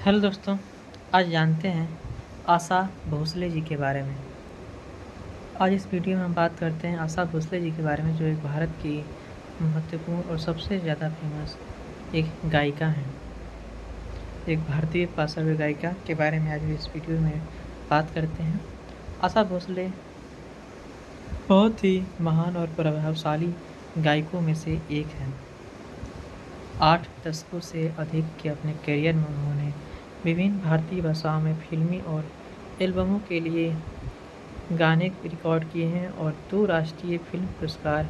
Hello दोस्तों, आज जानते हैं आशा भोसले जी के बारे में। आज इस वीडियो में हम बात करते हैं आशा भोसले जी के बारे में, जो एक भारत की महत्वपूर्ण और सबसे ज़्यादा फेमस एक गायिका हैं। एक भारतीय पार्श्व गायिका के बारे में आज इस वीडियो में बात करते हैं। आशा भोसले बहुत ही महान और प्रभावशाली गायकों में से एक हैं। 8 दशकों से अधिक के अपने करियर में उन्होंने विभिन्न भारतीय भाषाओं में फिल्मी और एल्बमों के लिए गाने रिकॉर्ड किए हैं और 2 राष्ट्रीय फिल्म पुरस्कार,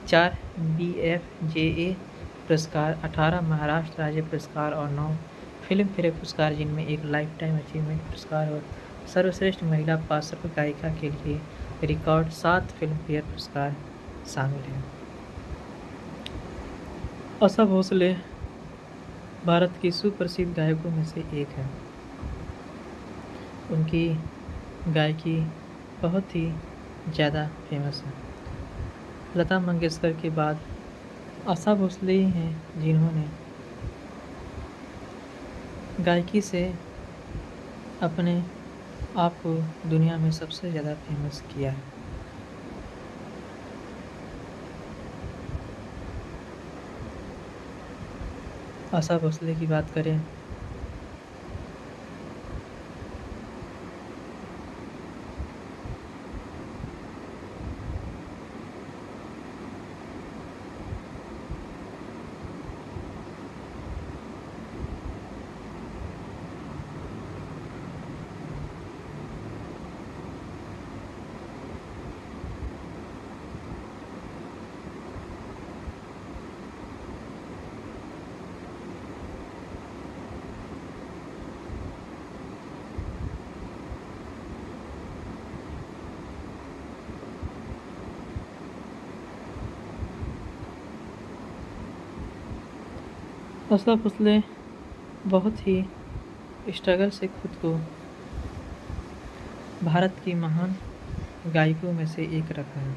4 BFJA पुरस्कार, 18 महाराष्ट्र राज्य पुरस्कार और 9 फिल्म फेयर पुरस्कार, जिनमें एक लाइफ टाइम अचीवमेंट पुरस्कार और सर्वश्रेष्ठ महिला पार्श्व गायिका के लिए रिकॉर्ड 7 फिल्म फेयर पुरस्कार शामिल हैं। आशा भोसले भारत की सुप्रसिद्ध गायकों में से एक हैं। उनकी गायकी बहुत ही ज़्यादा फेमस है। लता मंगेशकर के बाद आशा भोसले ही हैं जिन्होंने गायकी से अपने आप को दुनिया में सबसे ज़्यादा फेमस किया है। आशा भोसले की बात करें आशा भोसले बहुत ही स्ट्रगल से खुद को भारत की महान गायकों में से एक रखा है।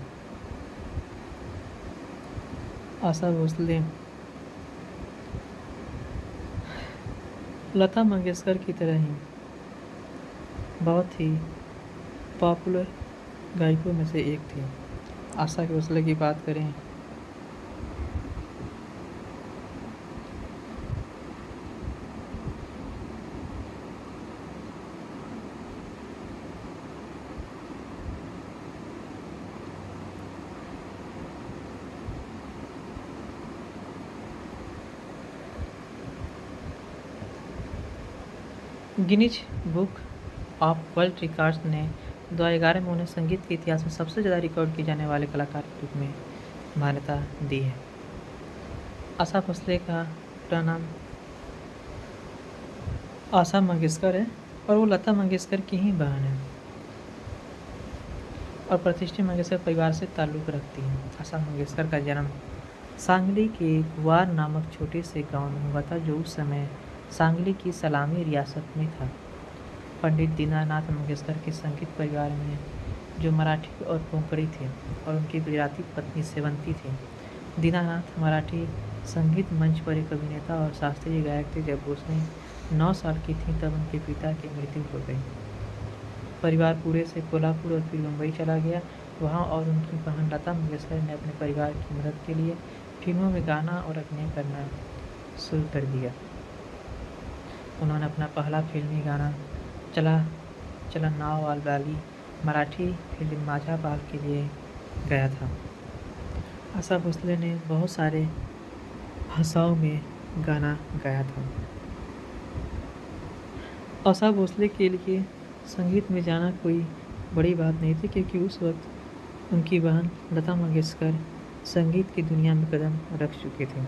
आशा भोसले लता मंगेशकर की तरह ही बहुत ही पॉपुलर गायकों में से एक थी। आशा भोसले की बात करें Guinness book of world records ने 2011 में उन्हें संगीत के इतिहास में सबसे ज़्यादा रिकॉर्ड किए जाने वाले कलाकार के रूप में मान्यता दी है। आशा भोसले का पूरा नाम आशा मंगेशकर है और वो लता मंगेशकर की ही बहन है और प्रतिष्ठित मंगेशकर परिवार से ताल्लुक़ रखती हैं। आशा मंगेशकर का जन्म सांगली के गुवार नामक छोटे से गांव में हुआ था, जो उस समय सांगली की सलामी रियासत में था। पंडित दीनानाथ मंगेशकर के संगीत परिवार में जो मराठी और कोंकणी थे और उनकी गुजराती पत्नी सेवंती थी। दीनानाथ मराठी संगीत मंच पर एक अभिनेता और शास्त्रीय गायक थे। जब भोसले 9 साल की थी तब उनके पिता की मृत्यु हो गई। परिवार पूरे से कोल्हापुर और फिर मुंबई चला गया। वहाँ और उनकी बहन लता मंगेशकर ने अपने परिवार की मदद के लिए फिल्मों में गाना और अभिनय करना शुरू कर दिया। उन्होंने अपना पहला फिल्मी गाना चला चला नाव वाली मराठी फिल्म माझा बाल के लिए गाया था। आशा भोसले ने बहुत सारे भाषाओं में गाना गाया था। आशा भोसले के लिए संगीत में जाना कोई बड़ी बात नहीं थी, क्योंकि उस वक्त उनकी बहन लता मंगेशकर संगीत की दुनिया में कदम रख चुकी थी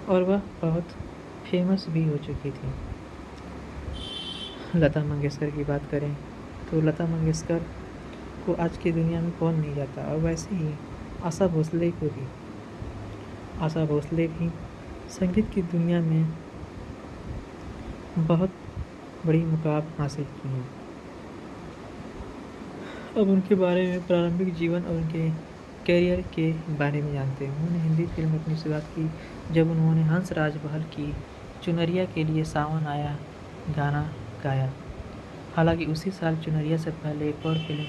और वह बहुत फेमस भी हो चुकी थी। लता मंगेशकर की बात करें तो लता मंगेशकर को आज की दुनिया में कौन नहीं जाता, और वैसे ही आशा भोसले को भी। आशा भोसले भी संगीत की दुनिया में बहुत बड़ी मुकाम हासिल की हैं। अब उनके बारे में प्रारंभिक जीवन और उनके करियर के बारे में जानते हैं। उन्होंने हिंदी फिल्म में अपनी शुरुआत की जब उन्होंने हंस राज महल की चुनरिया के लिए सावन आया गाना गाया। हालांकि उसी साल चुनरिया से पहले एक और फिल्म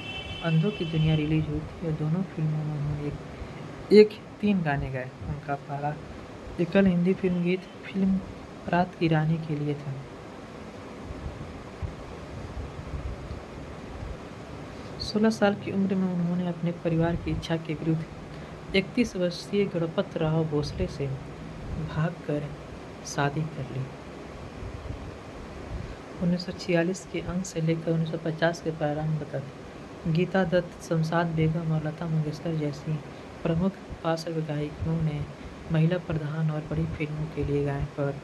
अंधों की दुनिया रिलीज हुई थी और दोनों फिल्मों में उन्होंने एक 3 गाने गाए। उनका पहला एकल हिंदी फिल्म गीत फिल्म रात की रानी के लिए था। 16 साल की उम्र में उन्होंने अपने परिवार की इच्छा के विरुद्ध 31 वर्षीय गणपत राव भोसले से भागकर शादी कर ली। 1946 के अंत से लेकर 1950 के प्रारंभ तक गीता दत्त, शमशाद बेगम और लता मंगेशकर जैसी प्रमुख पार्श्व गायिकाओं ने महिला प्रधान और बड़ी फिल्मों के लिए गायन पर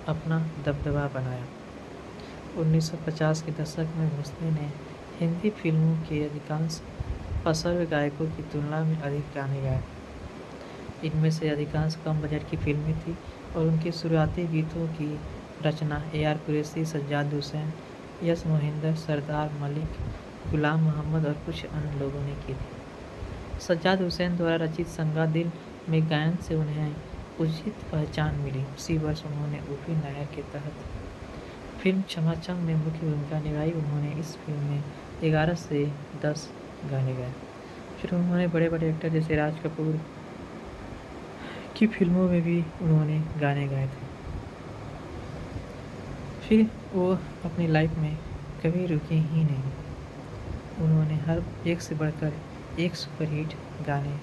अपना दबदबा बनाया। 1950 के दशक में भोसले ने हिंदी फिल्मों के अधिकांश पार्श्व गायकों की तुलना में अधिक गाने गाए। इनमें से अधिकांश कम बजट की फिल्में थीं और उनके शुरुआती गीतों की रचना ए.आर. कुरैशी, सज्जाद हुसैन, यस मोहिंदर, सरदार मलिक, गुलाम मोहम्मद और कुछ अन्य लोगों ने की थी। सज्जाद हुसैन द्वारा रचित संगा दिल में गायन से उन्हें उचित पहचान मिली। उसी वर्ष उन्होंने ओ.पी. नायर के तहत फिल्म छमाछम में मुख्य भूमिका निभाई। उन्होंने इस फिल्म में 11 से 10 गाने गाए। फिर उन्होंने बड़े-बड़े एक्टर जैसे राज कपूर की फिल्मों में भी उन्होंने गाने गाए थे। फिर वो अपनी लाइफ में कभी रुके ही नहीं। उन्होंने हर एक से बढ़कर एक सुपरहिट गाने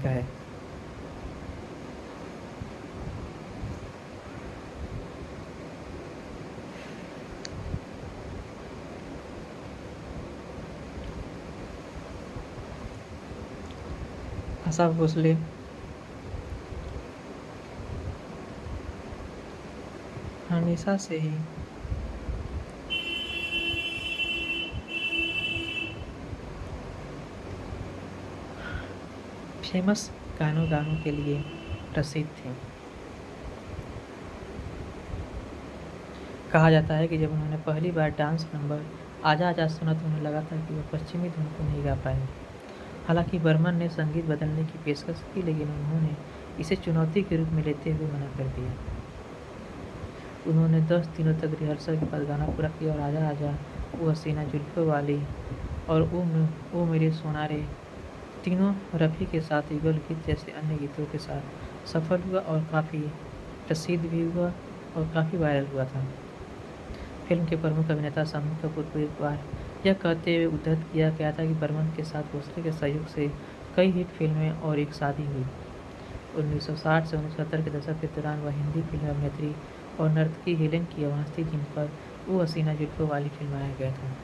गाए। आशा भोसले हमेशा से ही फेमस गानों के लिए प्रसिद्ध थे। कहा जाता है कि जब उन्होंने पहली बार डांस नंबर आजा आजा सुना तो उन्हें लगा था कि वह पश्चिमी धुन को नहीं गा पाएंगे। हालांकि बर्मन ने संगीत बदलने की पेशकश की, लेकिन उन्होंने इसे चुनौती के रूप में लेते हुए मना कर दिया। उन्होंने 10 दिनों तक रिहर्सल के बाद गाना पूरा किया और आजा आजा, वो हसीना जुल्फों वाली और ओ मेरे सोनारे तीनों रफ़ी के साथ युगल गीत जैसे अन्य गीतों के साथ सफल हुआ और काफ़ी प्रसिद्ध भी हुआ और काफ़ी वायरल हुआ था। फिल्म के प्रमुख अभिनेता शम्मी कपूर को एक बार यह कहते हुए उद्धृत किया गया था कि बर्मन के साथ भोसले के सहयोग से कई हिट फिल्में और एक शादी हुई। 1960 से 1970 के दशक के दौरान वह हिंदी फिल्म अभिनेत्री और नर्तकी हेलेन की आवाज़ थी, जिन पर वो हसीना जुल्फों वाली फिल्माया गया था।